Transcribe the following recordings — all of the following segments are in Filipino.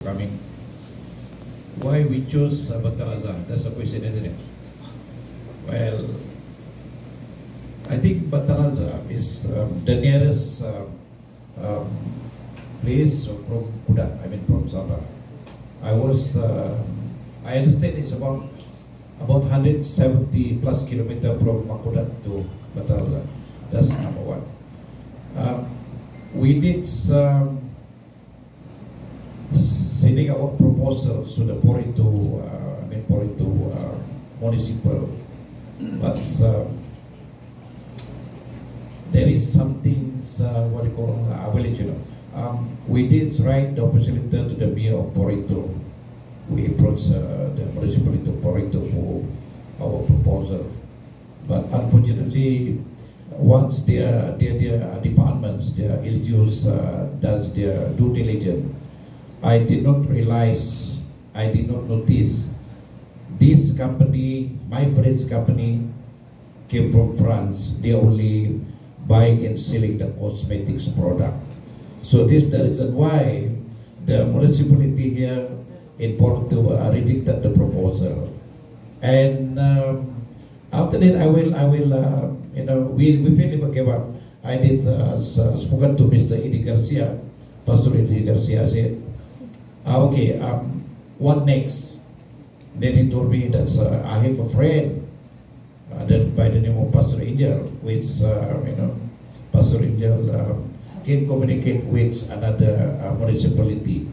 coming. Why we choose Bataraza? That's a question, isn't it? Well, I think Bataraza is the nearest um, place from Kudat, I mean from Sabah. I understand it's about 170 plus kilometers from Makudat to Bataraza. That's number one. We did sending our proposals to the Porito municipal, but there is something what you call I will let you know. We did write the opposition letter to the mayor of Porito. We approached the municipality of Porito for our proposal, but unfortunately, once their departments, their LGUs does their due diligence, I did not realize, I did not notice this company, my friend's company, came from France. They only buying and selling the cosmetics product. So this is the reason why the municipality here in Porto rejected the proposal. And after that, I will, we never gave up. I did spoken to Mr. Eddie Garcia, Pastor Eddie Garcia. I said, okay, what next? Then he told me that I have a friend that by the name of Pastor Angel, which Pastor Angel can communicate with another municipality,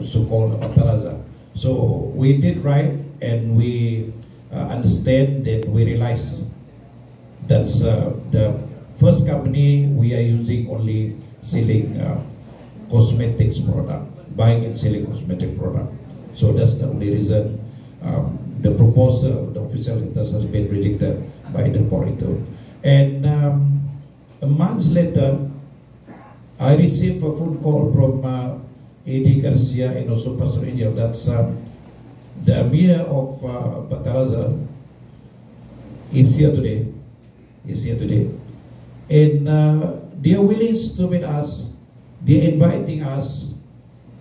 so-called Bataraza. So we did right, and we understand that we realize that's the first company we are using only selling cosmetics product, buying and selling cosmetic product. So that's the only reason the proposal, the official letter has been rejected by the Porito. And a month later, I received a phone call from Eddie Garcia and also Pastor Angel. That's the mayor of Bataraza is here today. And they are willing to meet us. They are inviting us.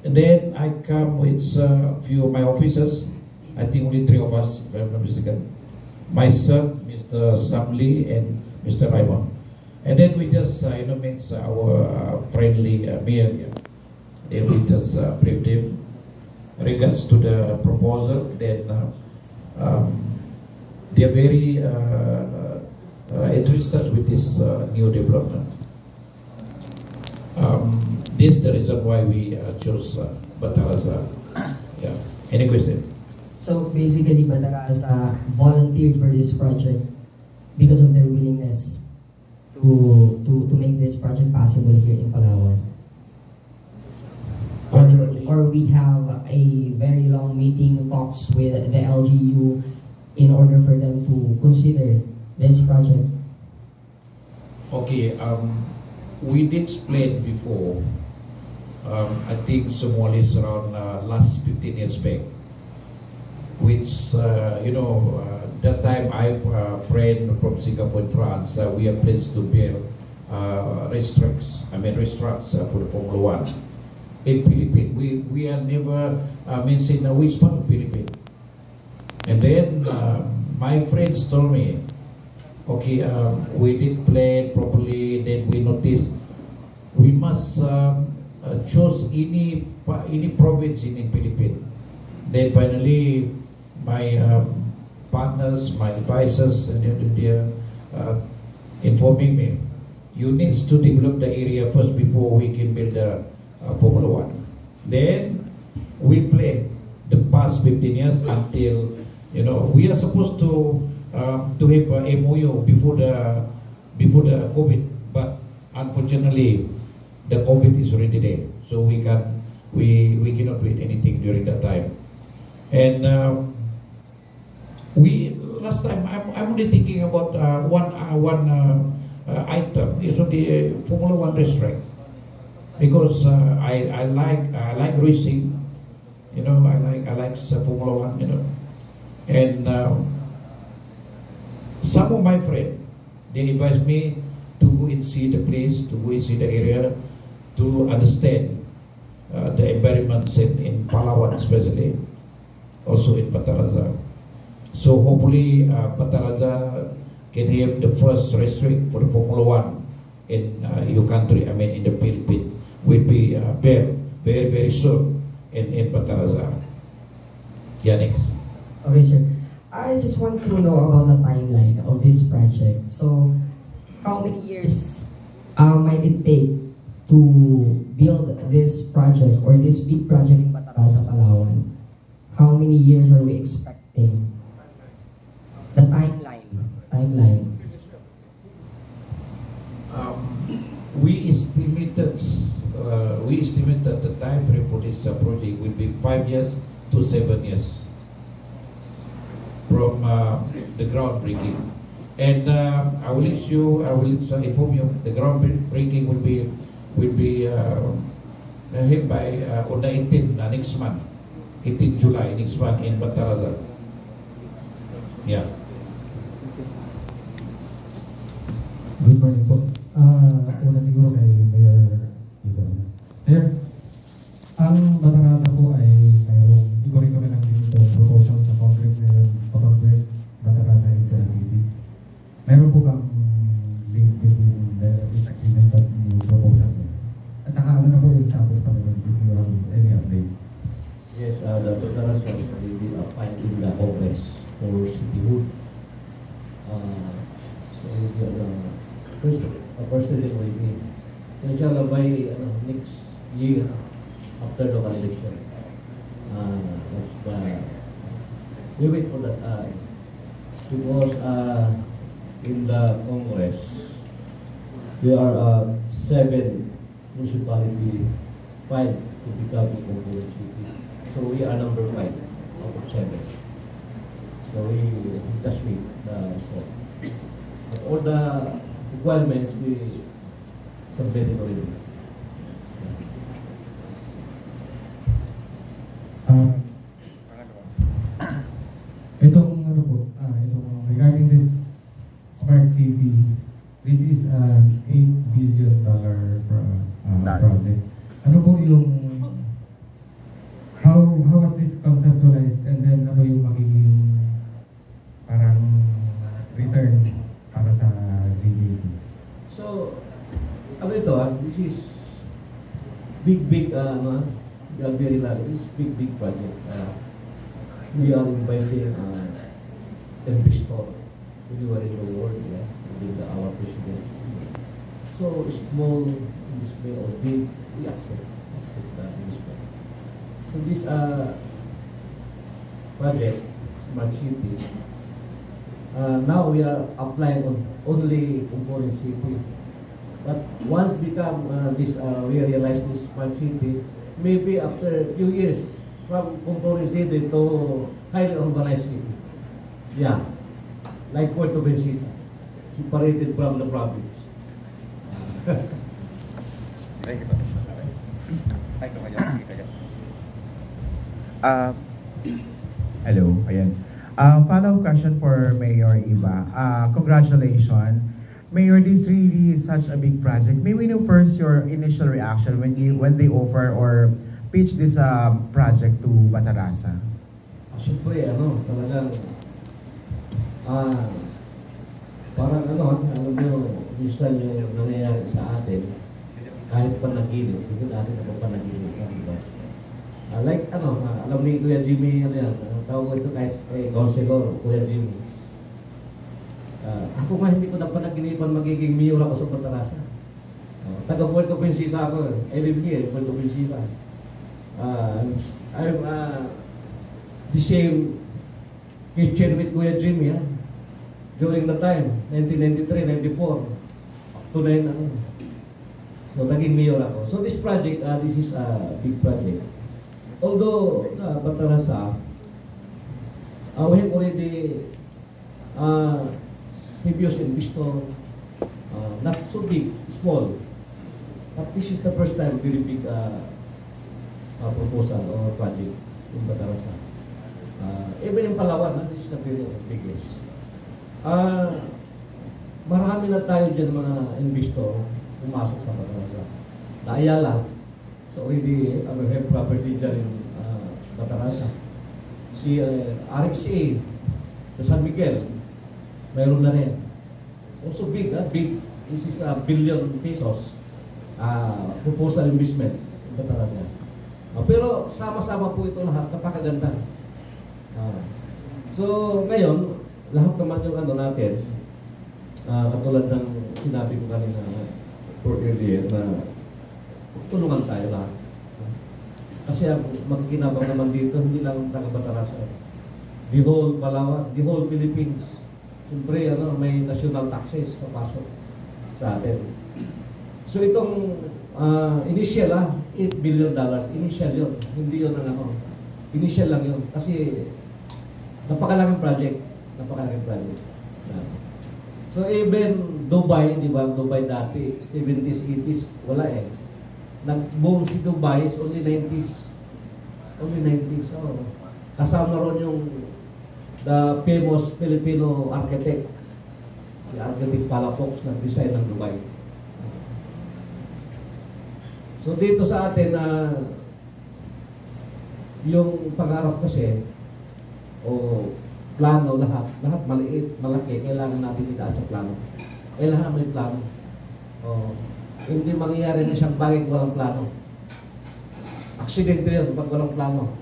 And then I come with a few of my officers. I think only 3 of us, if I'm not mistaken. Myself, Mr. Samli, and Mr. Raymond. And then we just meet our friendly mayor here. Then we just briefed him regards to the proposal. Then they are very interested with this new development. This is the reason why we chose Bataraza. Yeah. Any question? So basically, Bataraza volunteered for this project because of their willingness to make this project possible here in Palawan. Or we have a very long meeting talks with the LGU in order for them to consider this project. Okay, we did explain before. I think small is around last 15 years back, which that time I have a friend from Singapore and France. We have plans to build racetracks for the Formula 1 in Philippines. We are never mentioned which part of Philippines. And then my friends told me, okay, we did plan properly. Then we noticed we must choose any province in Philippines. Then finally, my partners, my advisors, and they are informing me, you need to develop the area first before we can build the Formula 1. Then we plan the past 15 years until we are supposed to have a MOU before the COVID, but unfortunately the COVID is already there, so we cannot do anything during that time. And last time I'm only thinking about one item. It's on the Formula 1 racetrack, because I like racing. I like Formula 1. And some of my friends, they advised me to go and see the place, to go and see the area, to understand the environments in Palawan especially, also in Bataraza. So hopefully Bataraza can have the first racetrack for the Formula One in your country, I mean in the Philippines, will be built very soon in Bataraza. Yeah, next. Okay, sir. I just want to know about the timeline of this project. So, how many years might it take to build this project or this big project in Bataraza, Palawan? How many years are we expecting? The timeline. We estimated the time frame for this project will be 5 years to 7 years from the groundbreaking. And I will inform you the groundbreaking will be held by on the 18th next month, 18 July next month in Bataraza. Yeah. Good morning po. Una siguro kay Mayor Iba. Mayor, ang Bataraza po ay mayroong ikorin kami ng promotion sa Congress ngayon, Papagbert, Bataraza Intercity. Mayroon po bang link between this agreement at new proposal niya? At saka ano na po yung status pa naman if you have any updates? Yes, the Bataraza is already filed in the Congress for cityhood. So we are first reading already. So siya by next year after the election. We wait for that because in the Congress there are 7 municipality 5 to become a component city. So we are number 5 out of 7. So we just wait the result. But all the requirements we submitted already. Itong regarding this smart city, this is an $8 billion project. Ano po yung how was this conceptualized, and then ano yung magiging parang return para sa GCC? So, ano ito, this is big, very large, this is big project. We are inviting investor anywhere in the world, with our president. So, small investment or big, we accept that investment. So, this project, Smart City, now we are applying on only component city. But once become we realize this smart city, maybe after a few years from component city to highly urbanized city. Yeah, like Puerto Princesa, separated from the province. Hello, ayan. Follow-up question for Mayor Iba. Congratulations. Mayor, this really is such a big project. May we know first your initial reaction when they offer or pitch this project to Bataraza? Siyempre, talagang parang alam mo, minsan yung nangyayari sa atin, kahit panaginip, hindi natin ako panaginip. Diba? Like alam ni Kuya Jimmy, tawag ito kahit Councilor, Kuya Jimmy. Ako nga hindi ko na panaginipan magiging mayor ako sa Bataraza. Taga Puerto Princesa ako. I live here, Puerto Princesa. I'm the same kitchen with Kuya Jimmy during the time, 1993, 94, up to 9. So naging mayor ako. So this project, this is a big project. Although Bataraza, we have already previous investor, not so big, small. But this is the first time very big proposal or project in Bataraza. Even in Palawan, this is the very biggest. Marami na tayo dyan mga investor pumasok sa Bataraza. Ayala, So already have property dyan in Batarasa. Si RXA sa San Miguel, mayroon na rin. Also big, big. This is a billion pesos proposal investment in Batarasa. Pero sama-sama po ito lahat, napakaganda. So ngayon, lahat naman yung ano natin, katulad ng sinabi ko kanina for earlier na tulungan tayo lahat. Kasi ang magkikinabang naman dito, hindi lang taga Batarasa. The whole Palawan, the whole Philippines. Siyempre, may national taxes na pasok sa atin. So itong initial, $8 billion. Initial yun. Hindi yun ang initial lang yun. Kasi napakalaking project. Napakalaking project. So even Dubai, di ba? Dubai dati, 70s, 80s, wala eh. Nag-boom si Dubai is only 90s. Only 90s. Oh. Kasama ron yung the famous Filipino architect. Si Architect Palafox nag-design ng Dubai. So dito sa atin yung pangarap kasi plano lahat maliit, malaki, kailangan natin idaan sa plano. Kailangan may plano. Hindi mangyayari na isang bagay kung walang plano. Aksidente yun pag walang plano.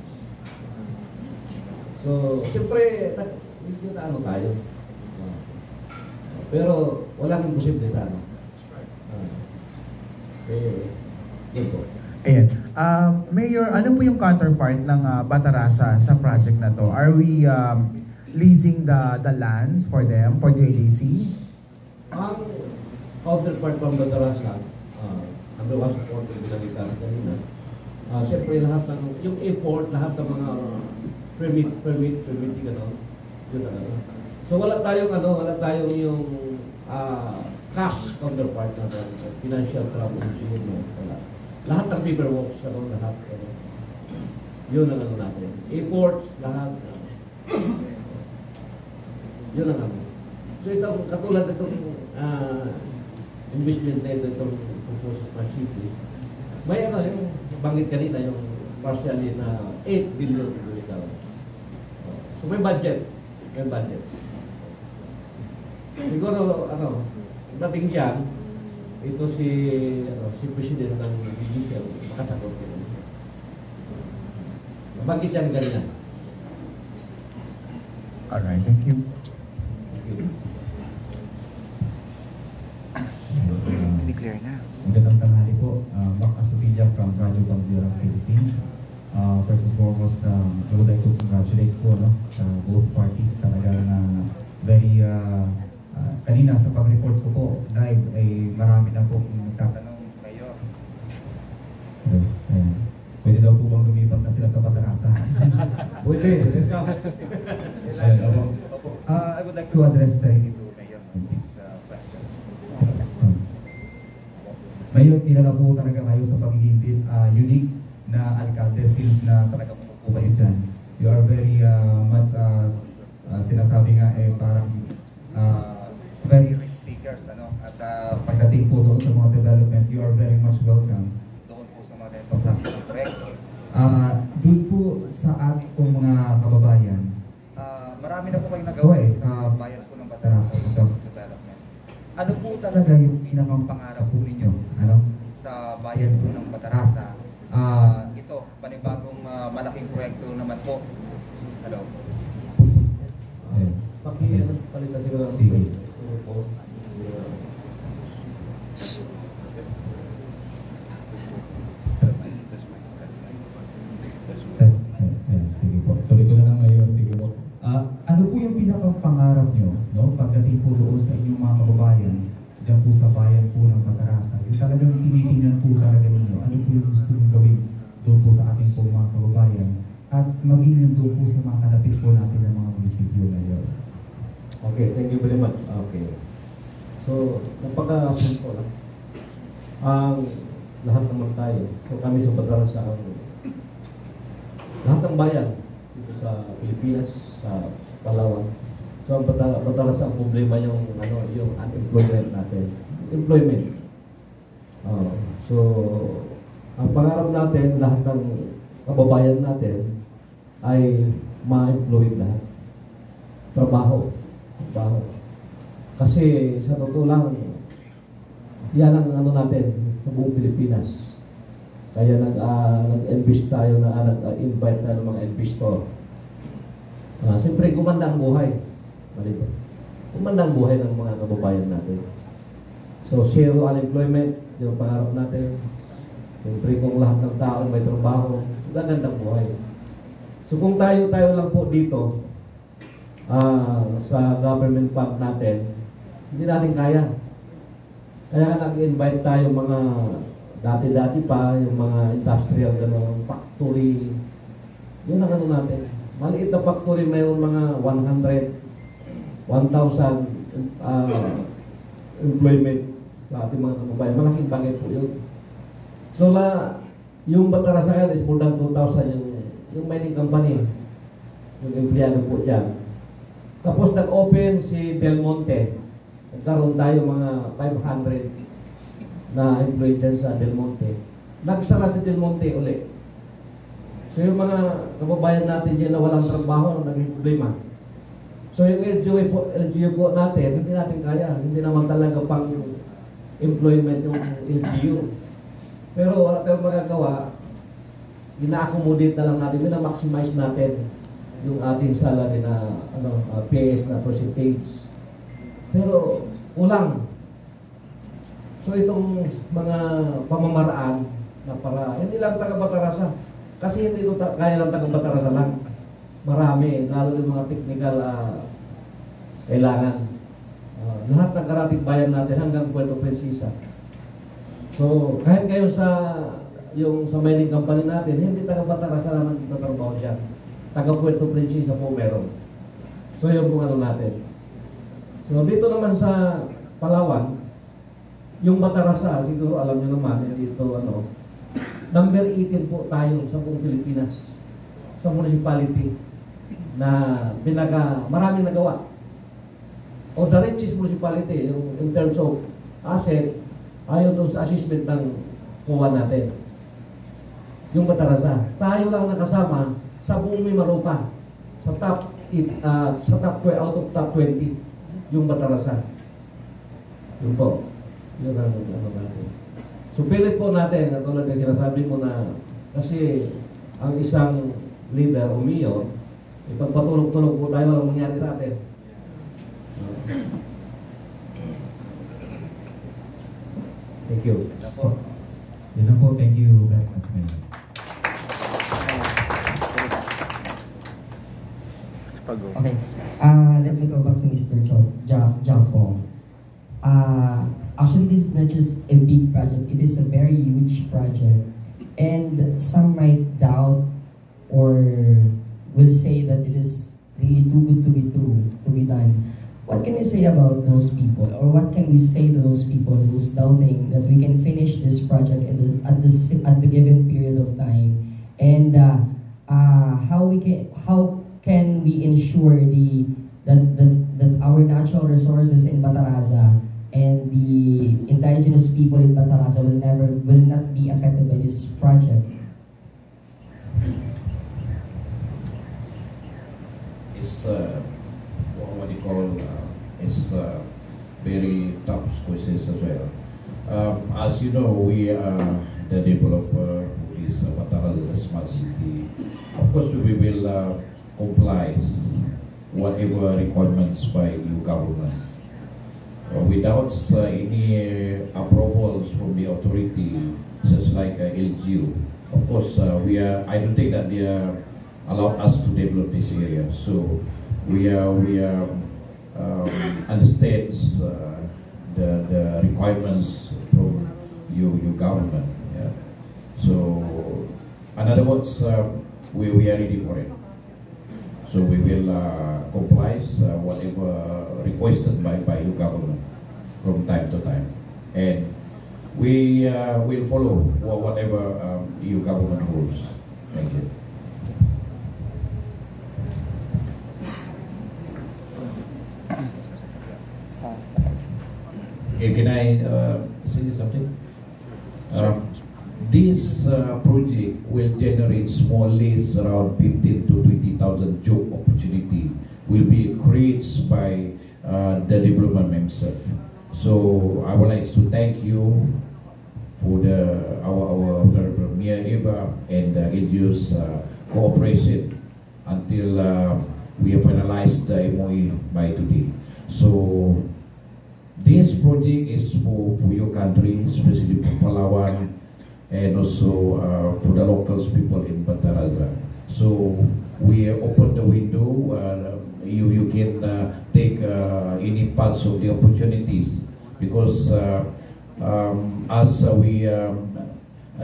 So, siyempre, hindi na tayo. Pero, walang imposible sa yun po. Ayan. Mayor, ano po yung counterpart ng Batarasa sa project na to? Are we leasing the lands for them, for the AGC? Ang counterpart ng Batarasa, number one support yung binalitan kanina. Siyempre lahat ng, yung airport, lahat ng mga permitting yun So wala tayong yung cash counterpart natin, financial trouble, wala. Lahat ng paperwork, lahat. Yun ang natin. Airports, lahat. Yun ang So itong, katulad itong investment na itong proposed smart city, may yung banggit kanina, yung partially na $8 billion. So may budget. Siguro, dating dyan, ito si President ng Judicial, makasagot ko. Banggit yan kanina. Alright, thank you. Declare na. Magandang tanghali po. Mac Asupilla from Radio Bandera Philippines. First and foremost, I would like to congratulate po sa both parties. Talagang very, kanina sa pag-report ko po live ay marami na po nagtatanong kayo. Pwede daw po bang lumipat na sila sa Batarasa? Pwede. I would like to address directly to Mayor on this question. Mayor, kilala po talaga kayo sa pagiging unique na alcalde since na talaga po kayo dyan. You are very much, sinasabi nga parang very risk takers, at pagdating po doon sa mga development, you are very much welcome doon po sa mga ganitong klase ng proyekto. Doon po sa ating pong mga kababayan, marami na po kayong nagawa sa bayan po ng Batarasa in terms of development. Ano po talaga yung pinakang pangarap po ninyo sa bayan po ng Batarasa? Ito, panibagong malaking proyekto naman po. Hello. Palitan siguro ng Sige. Sige po. Tuloy ko na lang ngayon. Sige po. Ano po yung pinakang pangarap nyo, pagdating po doon sa inyong mga kababayan, dyan po sa bayan po ng Batarasa? Yung talagang tinitingnan po talaga ninyo, ano po yung gusto nyo gawin doon po sa ating po mga kababayan, at maging yung doon po sa mga kalapit po natin ng mga munisipyo ngayon. Okay, thank you very much. Okay. So, napaka-simple lang. Lahat naman tayo. So, kami sa Batarasa, lahat ng bayan dito sa Pilipinas, sa Palawan. So, ang Batarasa, ang problema yung unemployment natin. Employment. So, Ang pangarap natin, lahat ng kababayan natin ay ma-employed lahat. Trabaho. Kasi sa totoo lang, yan ang ano natin sa buong Pilipinas. Kaya nag-invest tayo nag-invite tayo ng mga investor. Siyempre, gumanda ang buhay. Maliban. Gumanda ang buhay ng mga kababayan natin. So, zero unemployment, yung pangarap natin. Siyempre, kung lahat ng tao may trabaho, gagandang buhay. So, kung tayo lang po dito, sa government fund natin, hindi natin kaya. Kaya nag-invite tayo mga dati-dati pa, yung mga industrial factory. Yun ang ano natin. Maliit na factory, mayroon mga 1,000 employment sa ating mga kababayan. Malaking bagay po yun. So, yung Batarasayan is more than 2,000 yung mining company. Yung empleyado po dyan. Tapos nag-open si Del Monte. Nagkaroon tayo mga 500 na employee dyan sa Del Monte. Nagsara si Del Monte uli. So yung mga kababayan natin dyan na walang trabaho, naging problema. So yung LGU po natin, hindi natin kaya. Hindi naman talaga pang employment yung LGU. Pero wala tayong magagawa. Ina-accommodate na lang natin, ina-maximize natin yung ating salary na PS na percentage. Pero kulang. So itong mga pamamaraan na para, hindi lang taga-Batarasa. Kasi hindi ito kaya lang taga-Batarasa lang. Marami, lalo yung mga technical kailangan. Lahat ng karatig bayan natin hanggang Puerto Princesa. So kahit ngayon sa mining company natin, hindi taga-Batarasa lang nagtatrabaho dyan. Taga-Puerto Princesa po meron. So yun po ano natin. So dito naman sa Palawan, yung Batarasa, siguro alam nyo naman, dito number 18 po tayo sa buong Pilipinas, sa municipality na maraming nagawa. O the richest municipality, in terms of asset, ayon doon sa assessment ng kuha natin. Yung Batarasa, tayo lang nakasama sa buong Mimaropa, sa top 12 out of top 20. Yung Batarasa. Yun po. Yun ang natin. So, pilit po natin, katulad ng sinasabi mo na, kasi ang isang leader o mayor, ipagpatulog-tulog po tayo, walang mangyari sa atin. Thank you. Yun na po. Thank you very much, Mayor. Okay. Let me go back to Mr. Jampong. Actually, this is not just a big project. It is a very huge project. And some might doubt or will say that it is really too good to be true, to be done. What can you say about those people? Or what can we say to those people who's doubting that we can finish this project at the given period of time? And how can we ensure that our natural resources in Batarasa and the indigenous people in Batarasa will not be affected by this project? It's what you call it's very tough questions as well. As you know, we are the developer who is Batarasa, the smart city. Of course, we will comply whatever requirements by EU government. Without any approvals from the authority, such like LGU, of course, I don't think that they are allowed us to develop this area. So we understands the requirements from EU government. Yeah. So, in other words, we are ready for it. So we will comply whatever requested by EU government from time to time, and we will follow whatever EU government rules. Thank you. Okay, can I say something? This this project will generate more or less around 15 to 20,000 job opportunity will be created by the development themselves. So I would like to thank you for our Honorable Mayor Eva and LGU's cooperation until we have finalized the MOE by today. So this project is for your country, especially for Palawan, and also for the locals people in Bataraza. So we open the window. You can take any parts of the opportunities, because as we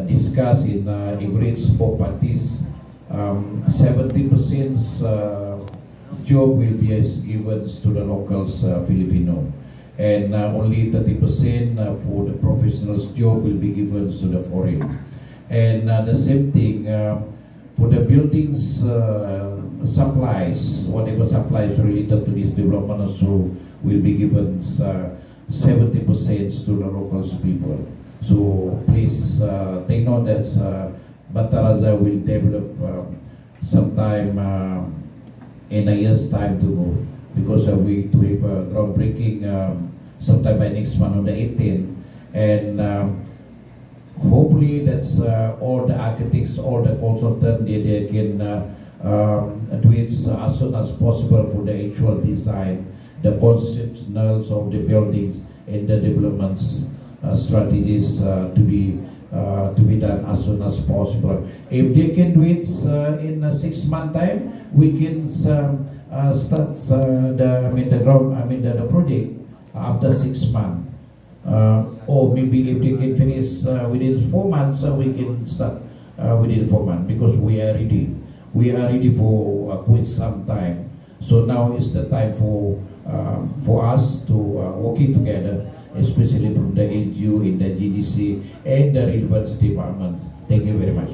discussed in agreed both parties, 70% job will be given to the locals Filipino, and only 30% for the professionals job will be given to the foreign. And the same thing for the buildings supplies, whatever supplies related to this development also will be given 70% to the local people. So please take note that Bataraza will develop sometime in a year's time to go, because we to have a groundbreaking sometime by next month on the 18th, and hopefully that's all the architects, all the consultants, they can do it as soon as possible for the actual design, the conceptuals of the buildings and the developments strategies to be done as soon as possible. If they can do it in a 6 month time, we can start the project after 6 months. Or maybe if they can finish within 4 months, we can start within 4 months, because we are ready. We are ready for quite some time. So now is the time for us to working together, especially from the LGU in the GDC and the relevant department. Thank you very much.